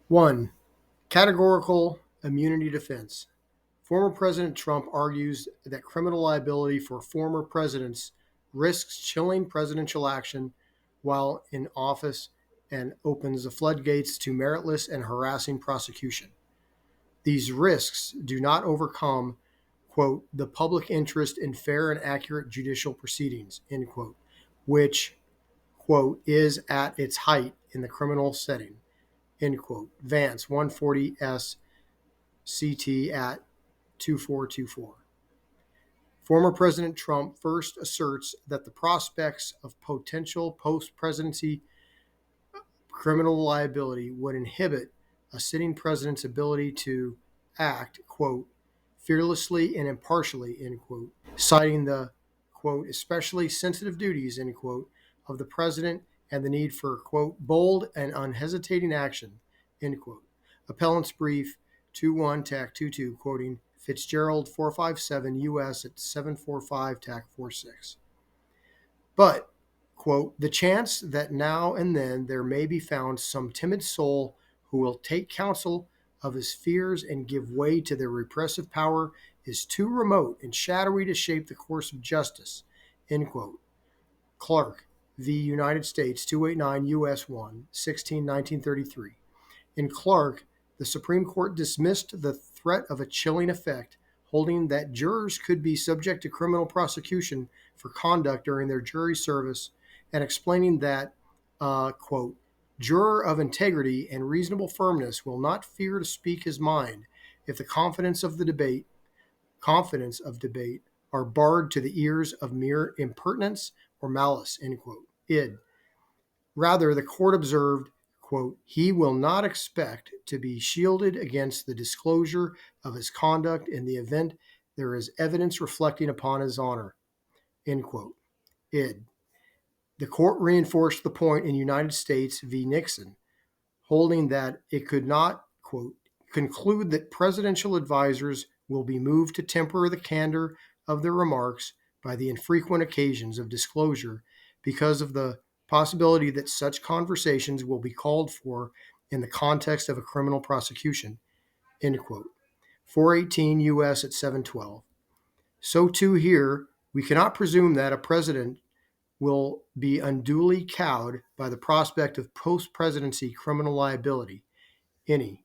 1. Categorical immunity defense. Former President Trump argues that criminal liability for former presidents risks chilling presidential action while in office and opens the floodgates to meritless and harassing prosecution. These risks do not overcome, quote, the public interest in fair and accurate judicial proceedings, end quote, which, quote, is at its height in the criminal setting, end quote. Vance 140S CT at 2424. Former President Trump first asserts that the prospects of potential post-presidency criminal liability would inhibit a sitting president's ability to act, quote, fearlessly and impartially, end quote, citing the, quote, especially sensitive duties, end quote, of the president and the need for, quote, bold and unhesitating action, end quote. Appellant's brief 21 TAC 22, quoting Fitzgerald 457 U.S. at 745 TAC 46. But, quote, the chance that now and then there may be found some timid soul who will take counsel of his fears and give way to their repressive power is too remote and shadowy to shape the course of justice, end quote. Clark v. United States 289 U.S. 1, 1933. In Clark, the Supreme Court dismissed the threat of a chilling effect, holding that jurors could be subject to criminal prosecution for conduct during their jury service, and explaining that, quote, juror of integrity and reasonable firmness will not fear to speak his mind if the confidence of debate are barred to the ears of mere impertinence or malice, end quote. Rather, the court observed, quote, he will not expect to be shielded against the disclosure of his conduct in the event there is evidence reflecting upon his honor, end quote. The court reinforced the point in United States v. Nixon, holding that it could not, quote, conclude that presidential advisors will be moved to temper the candor of their remarks by the infrequent occasions of disclosure because of the possibility that such conversations will be called for in the context of a criminal prosecution, end quote. 418 U.S. at 712. So too here, we cannot presume that a president will be unduly cowed by the prospect of post-presidency criminal liability, any,